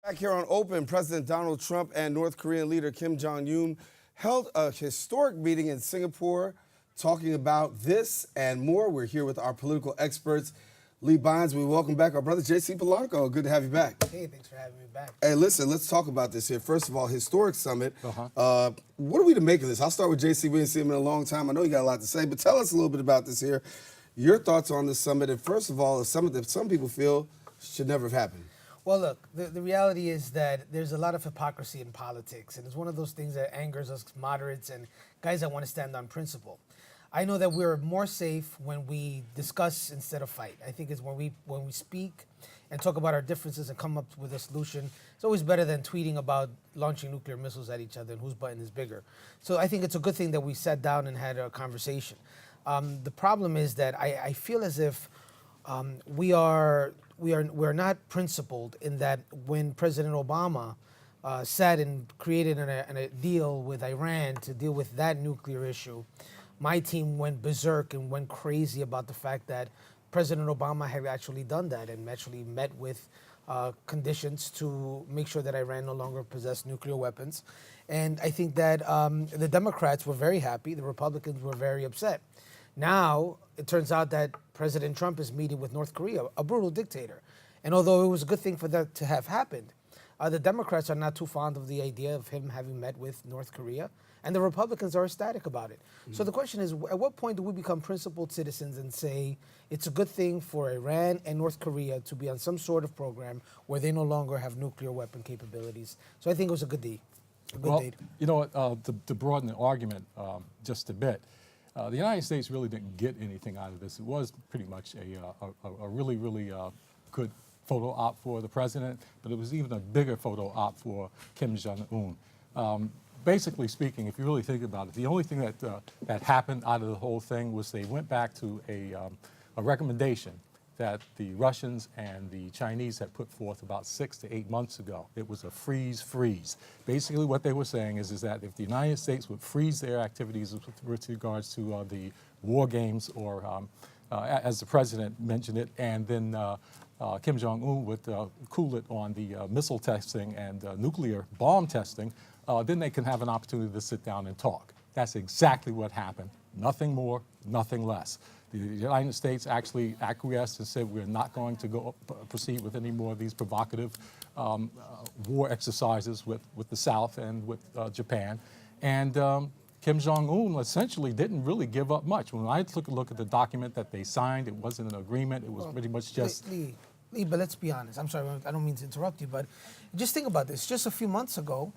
Back here on Open, President Donald Trump and North Korean leader Kim Jong-un held a historic meeting in Singapore talking about this and more. We're here with our political experts. Lee Bines, we welcome back our brother JC Polanco. Good to have you back. Hey, thanks for having me back. Hey, listen, let's talk about this here. First of all, historic summit. What are we to make of this? I'll start with JC. We didn't see him in a long time. I know you got a lot to say, but tell us a little bit about this here. Your thoughts on this summit, and first of all, a summit that some people feel should never have happened. Well, look, the reality is that there's a lot of hypocrisy in politics, and it's one of those things that angers us moderates and guys that want to stand on principle. I know that we're more safe when we discuss instead of fight. I think it's when we speak and talk about our differences and come up with a solution. It's always better than tweeting about launching nuclear missiles at each other and whose button is bigger. So I think it's a good thing that we sat down and had a conversation. The problem is that I feel as if we're not principled in that when President Obama sat and created a deal with Iran to deal with that nuclear issue, my team went berserk and went crazy about the fact that President Obama had actually done that and actually met with conditions to make sure that Iran no longer possessed nuclear weapons. And I think that the Democrats were very happy. The Republicans were very upset. Now, it turns out that President Trump is meeting with North Korea, a brutal dictator. And although it was a good thing for that to have happened, the Democrats are not too fond of the idea of him having met with North Korea, and the Republicans are ecstatic about it. So the question is, at what point do we become principled citizens and say it's a good thing for Iran and North Korea to be on some sort of program where they no longer have nuclear weapon capabilities? So I think it was a good deed. You know what, to broaden the argument just a bit, the United States really didn't get anything out of this. It was pretty much a really, really good photo op for the president, but it was even a bigger photo op for Kim Jong-un. Basically speaking, if you really think about it, the only thing that happened out of the whole thing was they went back to a recommendation that the Russians and the Chinese had put forth about 6 to 8 months ago. It was a freeze. Basically what they were saying is that if the United States would freeze their activities with regards to the war games, or as the president mentioned it, and then Kim Jong-un would cool it on the missile testing and nuclear bomb testing, then they can have an opportunity to sit down and talk. That's exactly what happened. Nothing more, nothing less. The United States actually acquiesced and said we're not going to proceed with any more of these provocative war exercises with the South and with Japan. And Kim Jong-un essentially didn't really give up much. When I took a look at the document that they signed, it wasn't an agreement. It was pretty much just... Lee, but let's be honest. I'm sorry, I don't mean to interrupt you, but just think about this. Just a few months ago,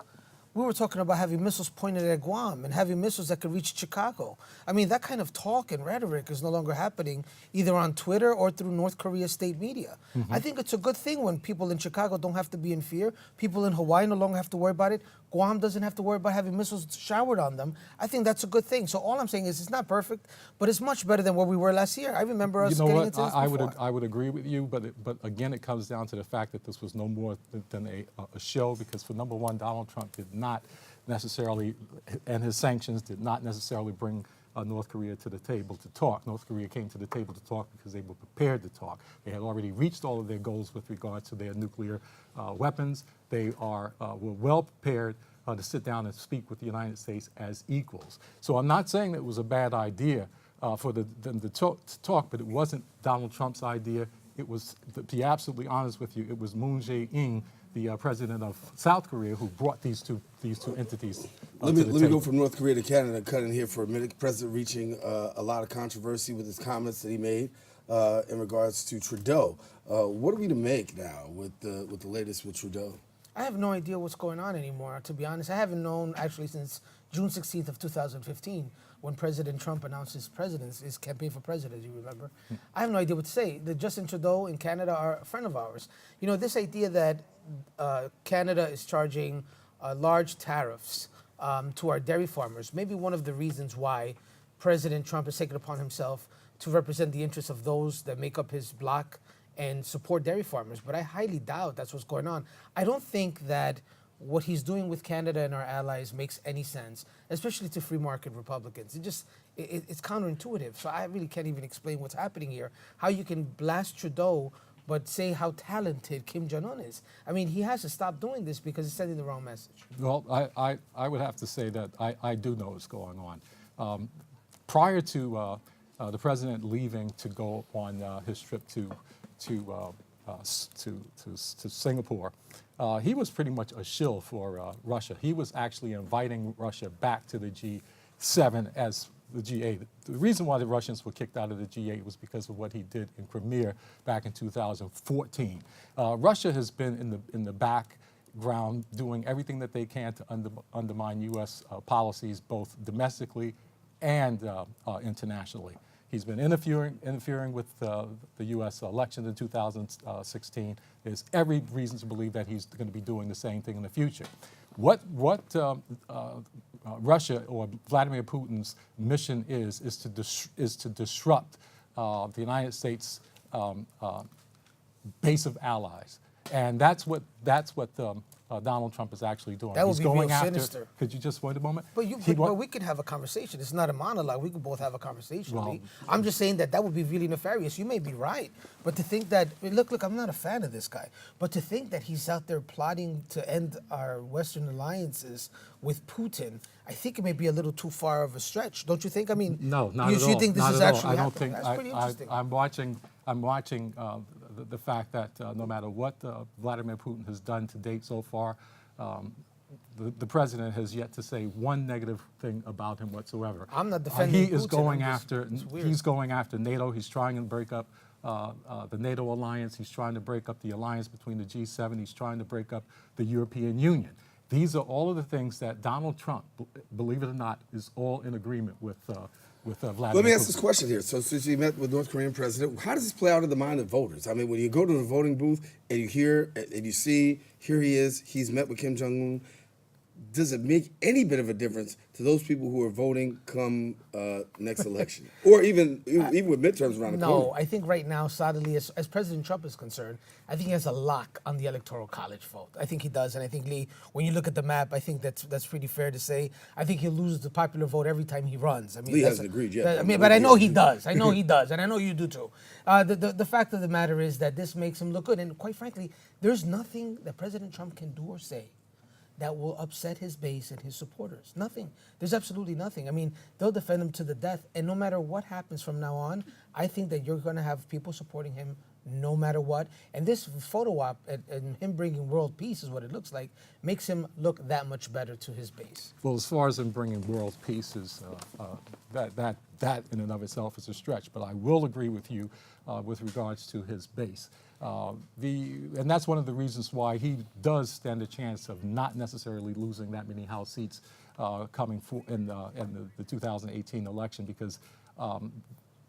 we were talking about having missiles pointed at Guam and having missiles that could reach Chicago. I mean, that kind of talk and rhetoric is no longer happening either on Twitter or through North Korea's state media. I think it's a good thing when people in Chicago don't have to be in fear. People in Hawaii no longer have to worry about it. Guam doesn't have to worry about having missiles showered on them. I think that's a good thing. So all I'm saying is it's not perfect, but it's much better than where we were last year. I remember us getting into this before. I would agree with you, but again, it comes down to the fact that this was no more than a show, because for number one, Donald Trump did not necessarily, and his sanctions did not necessarily bring North Korea to the table to talk. North Korea came to the table to talk because they were prepared to talk. They had already reached all of their goals with regard to their nuclear weapons. They were well prepared to sit down and speak with the United States as equals. So I'm not saying that it was a bad idea for them to talk, but it wasn't Donald Trump's idea. It was, to be absolutely honest with you, it was Moon Jae-in, the president of South Korea, who brought these two entities Let me go from North Korea to Canada, cut in here for a minute. President reaching a lot of controversy with his comments that he made in regards to Trudeau. What are we to make now with the latest with Trudeau? I have no idea what's going on anymore, to be honest. I haven't known actually since June 16th of 2015, when President Trump announced his campaign for president, you remember. I have no idea what to say. The Justin Trudeau in Canada are a friend of ours. You know, this idea that Canada is charging large tariffs to our dairy farmers, maybe one of the reasons why President Trump has taken upon himself to represent the interests of those that make up his bloc and support dairy farmers. But I highly doubt that's what's going on. I don't think that what he's doing with Canada and our allies makes any sense, especially to free market Republicans. It's counterintuitive. So I really can't even explain what's happening here. How you can blast Trudeau but say how talented Kim Jong-un is. I mean, he has to stop doing this because it's sending the wrong message. Well, I would have to say that I do know what's going on. Prior to the president leaving to go on his trip to Singapore, he was pretty much a shill for Russia. He was actually inviting Russia back to the G7 as the G8. The reason why the Russians were kicked out of the G8 was because of what he did in Crimea back in 2014. Russia has been in the background doing everything that they can to undermine U.S. Policies, both domestically and internationally. He's been interfering with the U.S. election in 2016. There's every reason to believe that he's going to be doing the same thing in the future. What Russia or Vladimir Putin's mission is to disrupt the United States base of allies, and that's what Donald Trump is actually doing. That would He's be going real after. sinister. Could you just wait a moment? But we could have a conversation. It's not a monologue. We could both have a conversation. Well, Lee. I'm just saying that would be really nefarious. You may be right, but to think that look, I'm not a fan of this guy. But to think that he's out there plotting to end our Western alliances with Putin, I think it may be a little too far of a stretch. Don't you think? I mean, No, not you at all. think this Not is at all. actually I don't happening? think. That's pretty interesting. I'm watching the fact that no matter what Vladimir Putin has done to date so far, the president has yet to say one negative thing about him whatsoever. I'm not defending He is Putin. going I'm just- after. it's weird. He's going after NATO. He's trying to break up the NATO alliance. He's trying to break up the alliance between the G7. He's trying to break up the European Union. These are all of the things that Donald Trump, believe it or not, is all in agreement with Vladimir Let me ask Putin. this question here. So since you met with North Korean president, how does this play out in the mind of voters? I mean, when you go to the voting booth and you hear and you see, here he is, he's met with Kim Jong-un, does it make any bit of a difference to those people who are voting come next election? Or even with midterms around the corner? No, I think right now, sadly, as President Trump is concerned, I think he has a lock on the Electoral College vote. I think he does, and I think, Lee, when you look at the map, I think that's pretty fair to say. I think he'll lose the popular vote every time he runs. I mean, Lee hasn't agreed yet. But I know he does. I know he does, and I know you do too. The fact of the matter is that this makes him look good, and quite frankly, there's nothing that President Trump can do or say that will upset his base and his supporters. Nothing. There's absolutely nothing. I mean, they'll defend him to the death, and no matter what happens from now on, I think that you're going to have people supporting him no matter what. And this photo op and him bringing world peace is what it looks like, makes him look that much better to his base. Well, as far as him bringing world peace, that in and of itself is a stretch. But I will agree with you with regards to his base. And that's one of the reasons why he does stand a chance of not necessarily losing that many House seats coming in the 2018 election, because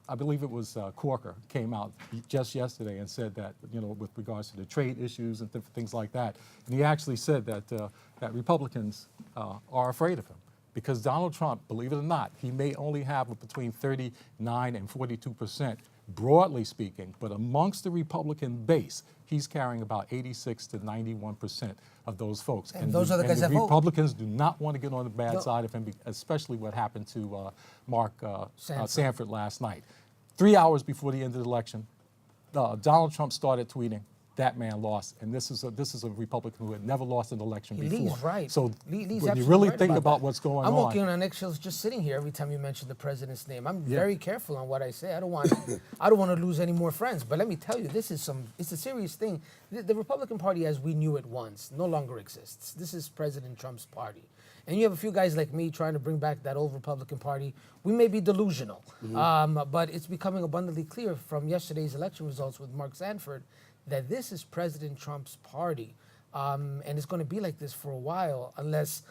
I believe it was Corker came out just yesterday and said that, with regards to the trade issues and things like that, and he actually said that that Republicans are afraid of him. Because Donald Trump, believe it or not, he may only have between 39 and 42%, broadly speaking, but amongst the Republican base, he's carrying about 86 to 91% of those folks. And those are the guys that vote. Republicans do not want to get on the bad side of him, especially what happened to Mark Sanford last night. 3 hours before the end of the election, Donald Trump started tweeting, "That man lost," and this is a Republican who had never lost an election before. Lee's right. So Lee's when you absolutely really right think about that. what's going I'm on, walking on eggshells just sitting here every time you mention the president's name. I'm very careful on what I say. I don't want to lose any more friends. But let me tell you, it's a serious thing. The Republican Party, as we knew it once, no longer exists. This is President Trump's party. And you have a few guys like me trying to bring back that old Republican Party. We may be delusional, but it's becoming abundantly clear from yesterday's election results with Mark Sanford that this is President Trump's party. And it's going to be like this for a while unless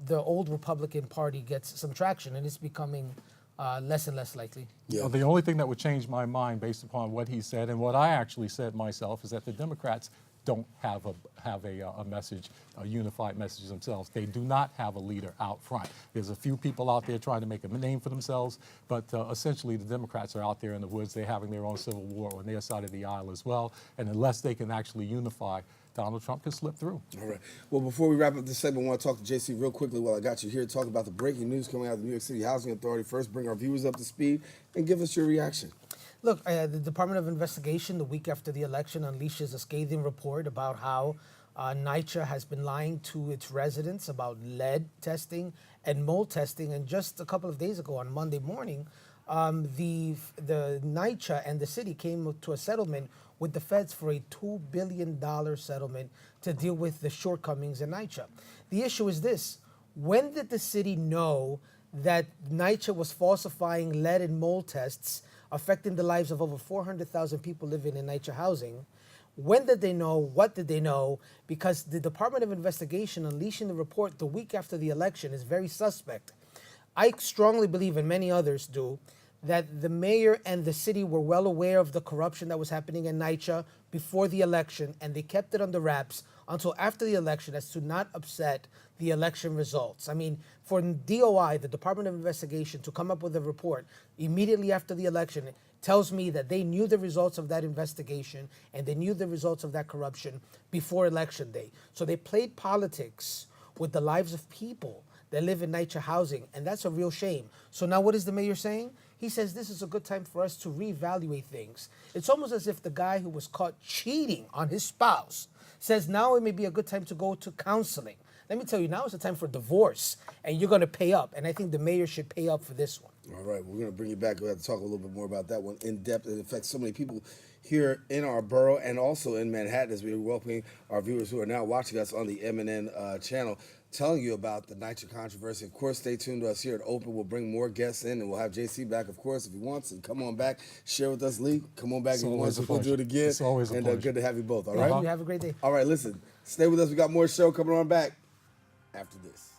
the old Republican Party gets some traction, and it's becoming less and less likely. Yeah. Well, the only thing that would change my mind based upon what he said and what I actually said myself is that the Democrats don't have a message, a unified message themselves. They do not have a leader out front. There's a few people out there trying to make a name for themselves, but essentially the Democrats are out there in the woods. They're having their own civil war on their side of the aisle as well. And unless they can actually unify, Donald Trump can slip through. All right. Well, before we wrap up this segment, I want to talk to JC real quickly while I got you here. Talk about the breaking news coming out of the New York City Housing Authority. First, bring our viewers up to speed and give us your reaction. Look, the Department of Investigation, the week after the election, unleashes a scathing report about how NYCHA has been lying to its residents about lead testing and mold testing. And just a couple of days ago, on Monday morning, the NYCHA and the city came to a settlement with the feds for a $2 billion settlement to deal with the shortcomings in NYCHA. The issue is this: when did the city know that NYCHA was falsifying lead and mold tests, affecting the lives of over 400,000 people living in NYCHA housing? When did they know? What did they know? Because the Department of Investigation unleashing the report the week after the election is very suspect. I strongly believe, and many others do, that the mayor and the city were well aware of the corruption that was happening in NYCHA before the election, and they kept it under wraps until after the election as to not upset the election results. I mean, for DOI, the Department of Investigation, to come up with a report immediately after the election tells me that they knew the results of that investigation and they knew the results of that corruption before election day. So they played politics with the lives of people that live in NYCHA housing, and that's a real shame. So now what is the mayor saying? He says this is a good time for us to reevaluate things. It's almost as if the guy who was caught cheating on his spouse says now it may be a good time to go to counseling. Let me tell you, now is the time for divorce, and you're going to pay up. And I think the mayor should pay up for this one. All right, we're going to bring you back. We'll have to talk a little bit more about that one in depth. It affects so many people here in our borough and also in Manhattan, as we're welcoming our viewers who are now watching us on the MNN channel, telling you about the NYCHA controversy. Of course, stay tuned to us here at Open. We'll bring more guests in, and we'll have JC back, of course, if he wants. And come on back, share with us, Lee. Come on back if you want to. We'll do it again. It's always a pleasure. And good to have you both, all Thank right? you. Have a great day. All right, listen, stay with us. We got more show coming on back after this.